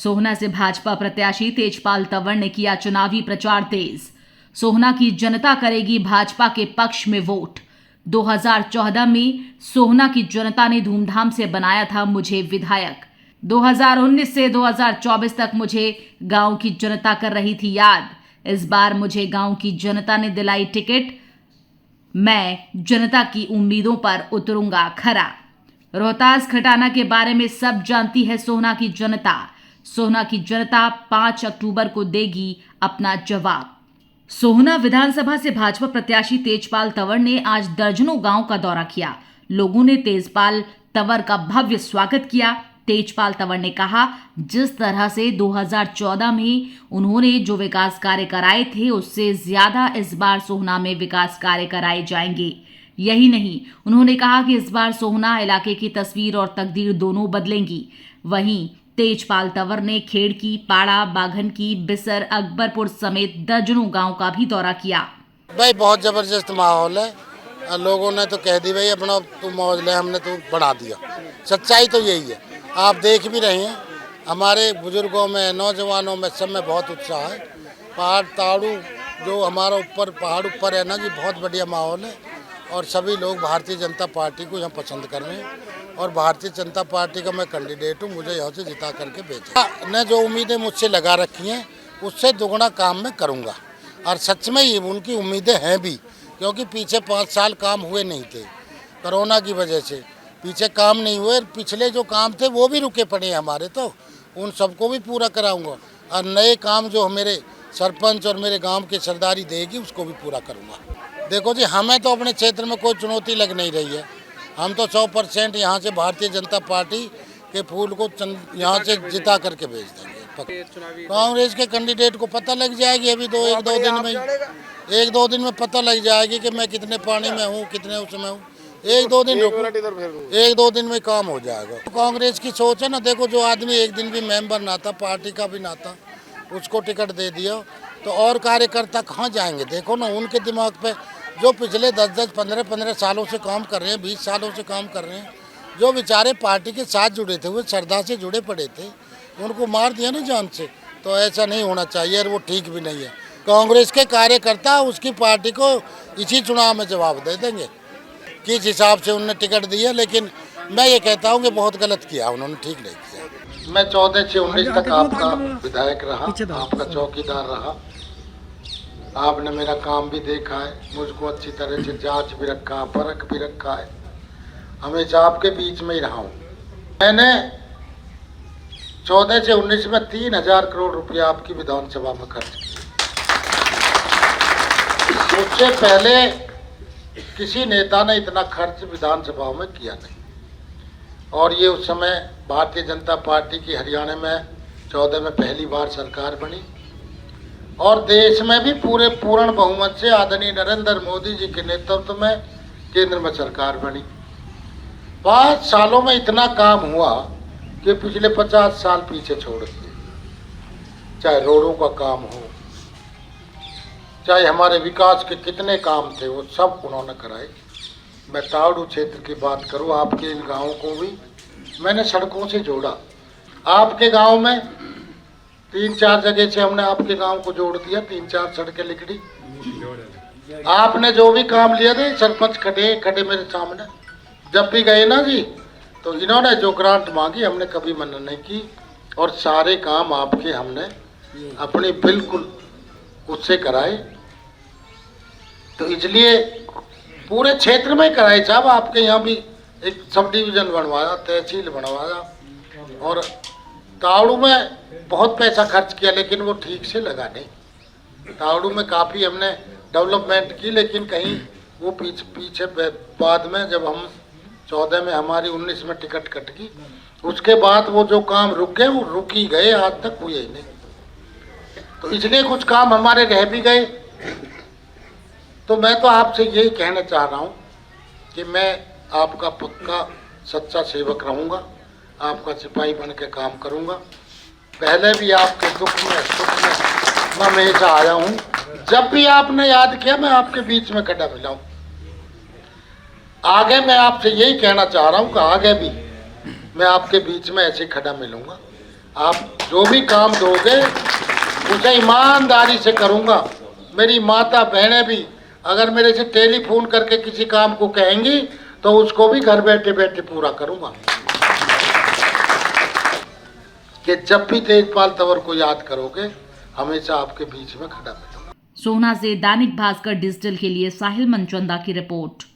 सोहना से भाजपा प्रत्याशी तेजपाल तंवर ने किया चुनावी प्रचार तेज। सोहना की जनता करेगी भाजपा के पक्ष में वोट। 2014 में सोहना की जनता ने धूमधाम से बनाया था मुझे विधायक। 2019 से 2024 तक मुझे गांव की जनता कर रही थी याद। इस बार मुझे गांव की जनता ने दिलाई टिकट। मैं जनता की उम्मीदों पर उतरूंगा खरा। रोहतास खटाना के बारे में सब जानती है सोहना की जनता। सोहना की जनता 5 अक्टूबर को देगी अपना जवाब। सोहना विधानसभा से भाजपा प्रत्याशी तेजपाल तंवर ने आज दर्जनों गांव का दौरा किया। लोगों ने तेजपाल तंवर का भव्य स्वागत किया। तेजपाल तंवर ने कहा, जिस तरह से 2014 में उन्होंने जो विकास कार्य कराए थे उससे ज्यादा इस बार सोहना में विकास कार्य कराए जाएंगे। यही नहीं, उन्होंने कहा कि इस बार सोहना इलाके की तस्वीर और तकदीर दोनों बदलेंगी। वहीं तेजपाल तंवर ने खेड़की, पाड़ा, बाघनकी, बिसर, अकबरपुर समेत दर्जनों गांव का भी दौरा किया। भाई बहुत जबरदस्त माहौल है। लोगों ने तो कह दी भाई अपना तू मौज ले, हमने तो बढ़ा दिया। सच्चाई तो यही है, आप देख भी रहे हैं। हमारे बुजुर्गों में, नौजवानों में, सब में बहुत उत्साह है। पहाड़ ताड़ू जो हमारा ऊपर पहाड़ ऊपर है ना जी, बहुत बढ़िया माहौल है। और सभी लोग भारतीय जनता पार्टी को यहाँ पसंद कर रहे हैं। और भारतीय जनता पार्टी का मैं कैंडिडेट हूँ, मुझे यहाँ से जिता करके भेजा। ने जो उम्मीदें मुझसे लगा रखी हैं उससे दुगना काम मैं करूँगा। और सच में ही उनकी उम्मीदें हैं भी, क्योंकि पीछे 5 साल काम हुए नहीं थे कोरोना की वजह से। पीछे काम नहीं हुए, पिछले जो काम थे वो भी रुके पड़े हैं हमारे, तो उन सबको भी पूरा कराऊंगा। और नए काम जो मेरे सरपंच और मेरे गांव की सरदारी देगी उसको भी पूरा करूंगा। देखो जी, हमें तो अपने क्षेत्र में कोई चुनौती लग नहीं रही है। हम तो 100% यहाँ से भारतीय जनता पार्टी के फूल को यहाँ से जिता करके भेज देंगे। कांग्रेस के कैंडिडेट को पता लग जाएगी अभी एक दो दिन में पता लग जाएगी कि मैं कितने पानी में हूँ, कितने उसमें हूँ। एक दो दिन में काम हो जाएगा। कांग्रेस की सोच है ना, देखो जो आदमी एक दिन भी मेंबर ना था, पार्टी का भी ना था, उसको टिकट दे दिया तो और कार्यकर्ता कहाँ जाएंगे। देखो ना, उनके दिमाग पे जो पिछले 10-10, 15-15 सालों से काम कर रहे हैं, 20 सालों से काम कर रहे हैं, जो बेचारे पार्टी के साथ जुड़े थे, वो श्रद्धा से जुड़े पड़े थे, उनको मार दिया ना जान से। तो ऐसा नहीं होना चाहिए और वो ठीक भी नहीं है। कांग्रेस के कार्यकर्ता उसकी पार्टी को इसी चुनाव में जवाब दे देंगे किस हिसाब से उन्होंने टिकट दी है। लेकिन मैं ये कहता हूँ कि बहुत गलत किया उन्होंने, ठीक नहीं किया। मैं 14 से 19 तक आपका विधायक रहा, आपका चौकीदार रहा। आपने मेरा काम भी देखा है, मुझको अच्छी तरह से जांच भी रखा, परख भी रखा है। हमेशा आपके बीच में ही रहा हूँ। मैंने 14 से 19 में 3000 करोड़ रुपया आपकी विधानसभा में खर्च किया। उससे पहले किसी नेता ने इतना खर्च विधानसभा में किया नहीं। और ये उस समय भारतीय जनता पार्टी की हरियाणा में 14 में पहली बार सरकार बनी और देश में भी पूर्ण बहुमत से आदरणीय नरेंद्र मोदी जी के नेतृत्व में केंद्र में सरकार बनी। 5 सालों में इतना काम हुआ कि पिछले 50 साल पीछे छोड़ दिए। चाहे रोडों का काम हो, चाहे हमारे विकास के कितने काम थे, वो सब उन्होंने कराए। मैं ताड़ू क्षेत्र की बात करूं, आपके इन गाँवों को भी मैंने सड़कों से जोड़ा। आपके गांव में 3-4 जगह से हमने आपके गांव को जोड़ दिया, 3-4 सड़कें लिखी। आपने जो भी काम लिया थे, सरपंच खड़े मेरे सामने, जब भी गए ना जी, तो इन्होंने जो ग्रांट मांगी हमने कभी मना नहीं की। और सारे काम आपके हमने अपने बिल्कुल उससे कराए। तो इसलिए पूरे क्षेत्र में कराए साहब। आपके यहाँ भी एक सब डिवीजन बनवाया, तहसील बनवाया और ताड़ू में बहुत पैसा खर्च किया, लेकिन वो ठीक से लगा नहीं। ताड़ू में काफ़ी हमने डेवलपमेंट की, लेकिन कहीं वो पीछे बाद में जब हम 14 में हमारी 19 में टिकट कट गई, उसके बाद वो जो काम रुक गए वो रुक ही गए, आज तक हुए ही नहीं। तो इसलिए कुछ काम हमारे रह भी गए। तो मैं तो आपसे यही कहना चाह रहा हूँ कि मैं आपका पक्का सच्चा सेवक रहूँगा, आपका सिपाही बन के काम करूँगा। पहले भी आपके दुख में सुख में मैं हमेशा आया हूँ। जब भी आपने याद किया मैं आपके बीच में खड़ा मिला हूँ। आगे मैं आपसे यही कहना चाह रहा हूँ कि आगे भी मैं आपके बीच में ऐसे खड़ा मिलूँगा। आप जो भी काम दोगे उसे ईमानदारी से करूँगा। मेरी माता बहनें भी अगर मेरे से टेलीफोन करके किसी काम को कहेंगी तो उसको भी घर बैठे बैठे पूरा करूँगा। कि जब भी तेजपाल तंवर को याद करोगे हमेशा आपके बीच में खड़ा मिलूंगा। सोहना से दैनिक भास्कर डिजिटल के लिए साहिल मनचंदा की रिपोर्ट।